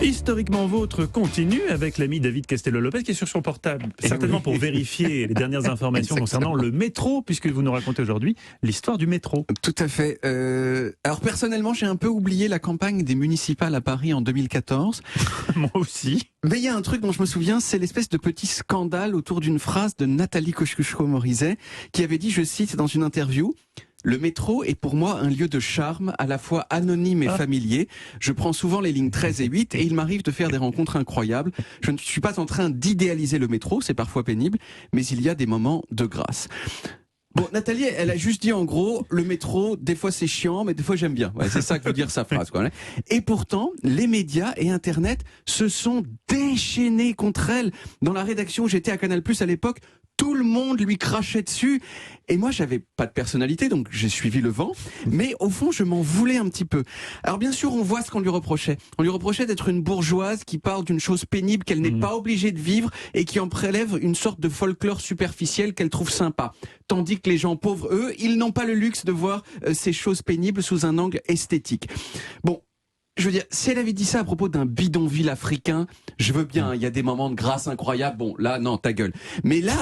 Historiquement Vôtre continue avec l'ami David Castello-Lopez qui est sur son portable, certainement pour vérifier les dernières informations concernant le métro, puisque vous nous racontez aujourd'hui l'histoire du métro. Tout à fait. Alors personnellement, j'ai un peu oublié la campagne des municipales à Paris en 2014. Moi aussi. Mais il y a un truc dont je me souviens, c'est l'espèce de petit scandale autour d'une phrase de Nathalie Kosciusko-Morizet qui avait dit, je cite dans une interview: le métro est pour moi un lieu de charme, à la fois anonyme et familier. Je prends souvent les lignes 13 et 8 et il m'arrive de faire des rencontres incroyables. Je ne suis pas en train d'idéaliser le métro, c'est parfois pénible, mais il y a des moments de grâce. Bon, Nathalie, elle a juste dit en gros, le métro, des fois c'est chiant, mais des fois j'aime bien. Ouais, c'est ça que veut dire sa phrase, quoi. Et pourtant, les médias et Internet se sont déchaînés contre elle. Dans la rédaction où j'étais à Canal+ à l'époque, tout le monde lui crachait dessus. Et moi, j'avais pas de personnalité, donc j'ai suivi le vent. Mais au fond, je m'en voulais un petit peu. Alors bien sûr, on voit ce qu'on lui reprochait. On lui reprochait d'être une bourgeoise qui parle d'une chose pénible qu'elle n'est pas obligée de vivre et qui en prélève une sorte de folklore superficiel qu'elle trouve sympa. Tandis que les gens pauvres, eux, ils n'ont pas le luxe de voir ces choses pénibles sous un angle esthétique. Bon. Je veux dire, si elle avait dit ça à propos d'un bidonville africain, je veux bien, il y a des moments de grâce incroyables, bon, là, non, ta gueule. Mais là,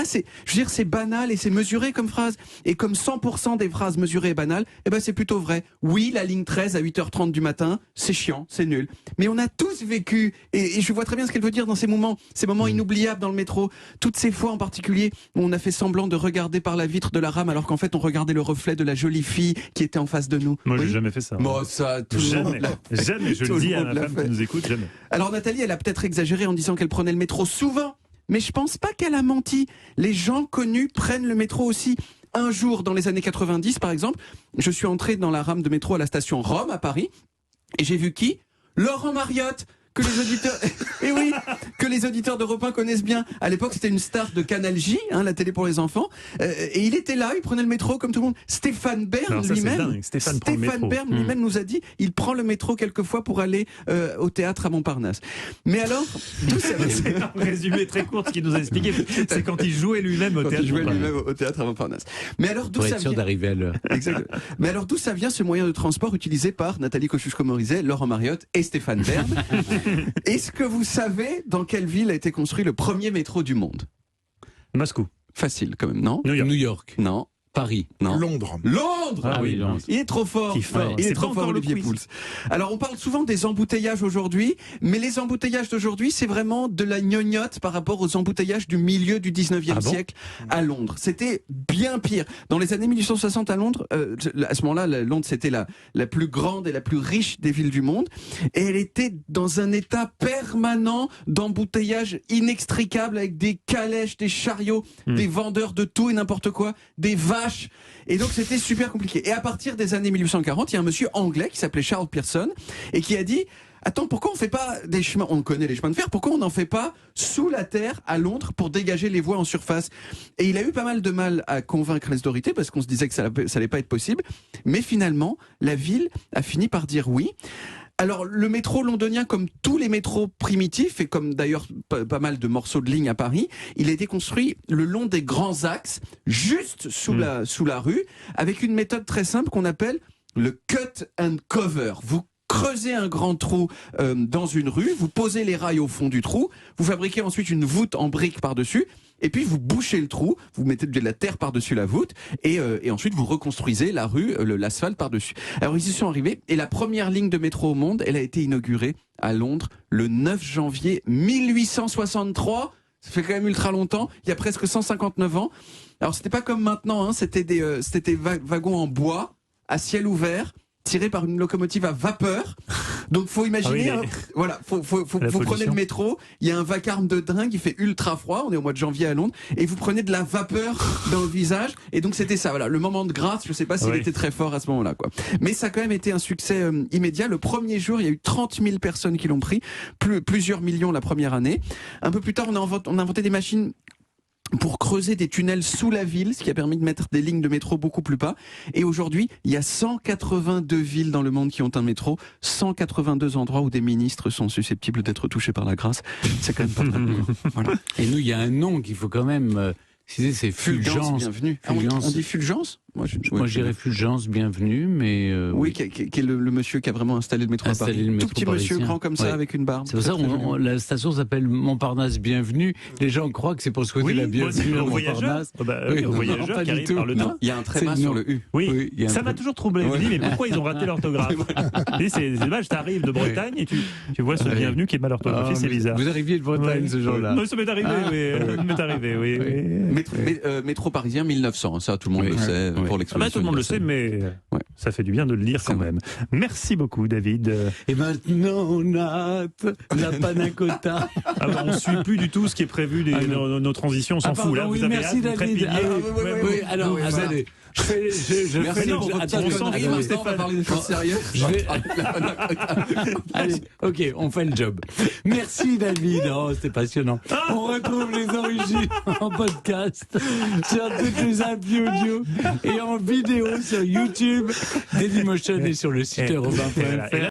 c'est, je veux dire, c'est banal et c'est mesuré comme phrase. Et comme 100% des phrases mesurées et banales, eh ben, c'est plutôt vrai. Oui, la ligne 13 à 8h30 du matin, c'est chiant, c'est nul. Mais on a tous vécu, et je vois très bien ce qu'elle veut dire dans ces moments inoubliables dans le métro. Toutes ces fois en particulier où on a fait semblant de regarder par la vitre de la rame alors qu'en fait on regardait le reflet de la jolie fille qui était en face de nous. Moi, j'ai jamais fait ça. Moi, ça, tout le monde. Jamais, je le dis à ma femme qui nous écoute, jamais. Alors Nathalie, elle a peut-être exagéré en disant qu'elle prenait le métro souvent, mais je pense pas qu'elle a menti. Les gens connus prennent le métro aussi. Un jour, dans les années 90 par exemple, je suis entré dans la rame de métro à la station Rome à Paris, et j'ai vu qui ? Laurent Mariotte, que les auditeurs, et oui, que les auditeurs d'Europe 1 connaissent bien. À l'époque, c'était une star de Canal J, la télé pour les enfants, et il était là, il prenait le métro comme tout le monde. Stéphane Bern lui-même, nous a dit, il prend le métro quelquefois pour aller au théâtre à Montparnasse. Mais alors, d'où ça vient ? C'est un résumé très court ce qu'il nous a expliqué. C'est quand il jouait lui-même au théâtre à Montparnasse. Mais alors, d'où ça vient ? D'arriver à l'heure. Exactement. Mais alors, d'où ça vient ce moyen de transport utilisé par Nathalie Kosciusko-Morizet, Laurent Mariotte et Stéphane Bern ? Est-ce que vous savez dans quelle ville a été construit le premier métro du monde ? Moscou. Facile quand même, non ? New York. Non. Paris. Non. Londres. Londres. Ah oui, Londres. Il est trop fort. Il est trop fort, Olivier Pouls. Alors, on parle souvent des embouteillages aujourd'hui, mais les embouteillages d'aujourd'hui, c'est vraiment de la gnognotte par rapport aux embouteillages du milieu du 19e siècle à Londres. C'était bien pire. Dans les années 1860 à Londres, à ce moment-là, Londres, c'était la plus grande et la plus riche des villes du monde. Et elle était dans un état permanent d'embouteillage inextricable avec des calèches, des chariots, des vendeurs de tout et n'importe quoi, des vaches. Et donc c'était super compliqué. Et à partir des années 1840, il y a un monsieur anglais qui s'appelait Charles Pearson et qui a dit: attends, pourquoi on fait pas des chemins, on connaît les chemins de fer, pourquoi on n'en fait pas sous la terre à Londres pour dégager les voies en surface? Et il a eu pas mal de mal à convaincre les autorités parce qu'on se disait que ça allait pas être possible. Mais finalement, la ville a fini par dire oui. Alors, le métro londonien, comme tous les métros primitifs, et comme d'ailleurs pas mal de morceaux de ligne à Paris, il a été construit le long des grands axes, juste sous la rue, avec une méthode très simple qu'on appelle le cut and cover. Vous creusez un grand trou dans une rue, vous posez les rails au fond du trou, vous fabriquez ensuite une voûte en briques par-dessus, et puis vous bouchez le trou, vous mettez de la terre par-dessus la voûte, et ensuite vous reconstruisez la rue, l'asphalte par-dessus. Alors ils y sont arrivés, et la première ligne de métro au monde, elle a été inaugurée à Londres le 9 janvier 1863. Ça fait quand même ultra longtemps, il y a presque 159 ans. Alors c'était pas comme maintenant, c'était des wagons en bois, à ciel ouvert, tiré par une locomotive à vapeur. Donc faut imaginer, voilà, vous prenez le métro, il y a un vacarme de dingue, il fait ultra froid, on est au mois de janvier à Londres, et vous prenez de la vapeur dans le visage, et donc c'était ça, voilà, le moment de grâce, je sais pas s'il était très fort à ce moment-là, quoi. Mais ça a quand même été un succès immédiat. Le premier jour, il y a eu 30 000 personnes qui l'ont pris, plusieurs millions la première année. Un peu plus tard, on a inventé des machines pour creuser des tunnels sous la ville, ce qui a permis de mettre des lignes de métro beaucoup plus bas. Et aujourd'hui, il y a 182 villes dans le monde qui ont un métro, 182 endroits où des ministres sont susceptibles d'être touchés par la grâce. C'est quand même pas mal. Voilà. Et nous, il y a un nom qu'il faut quand même... c'est Fulgence. Bienvenue. Fulgence. On dit Fulgence ? Moi, j'irais Fulgence, bienvenue, mais... oui, qui est le monsieur qui a vraiment installé le métro à Paris. Tout petit monsieur grand comme ça, avec une barbe. C'est pour ça que la station s'appelle Montparnasse Bienvenue. Les gens croient que c'est pour souhaiter la bienvenue à Montparnasse. Aux voyageurs qui arrivent par le train. Il y a un tréma sur le U. Oui, ça m'a toujours troublé. Je me dis, mais pourquoi ils ont raté l'orthographe? C'est dommage, t'arrives de Bretagne et tu vois ce bienvenu qui est mal orthographié, c'est bizarre. Vous arriviez de Bretagne ce jour-là? Non, ça m'est arrivé, oui. Métro parisien 1900, ça tout le monde le sait pour l'explosion. Tout le monde le sait, mais ça fait du bien de le lire quand même. Merci beaucoup, David. Et maintenant, on a la panna cotta. On ne suit plus du tout ce qui est prévu, nos transitions, on s'en fout. Là, vous avez merci David. Alors, attendez. On va parler des choses sérieuses. Allez, ok, on fait le job. Merci David, c'était passionnant. On retrouve les origines en podcast sur toutes les applis audio et en vidéo sur YouTube, Dailymotion et sur le site europe1.fr.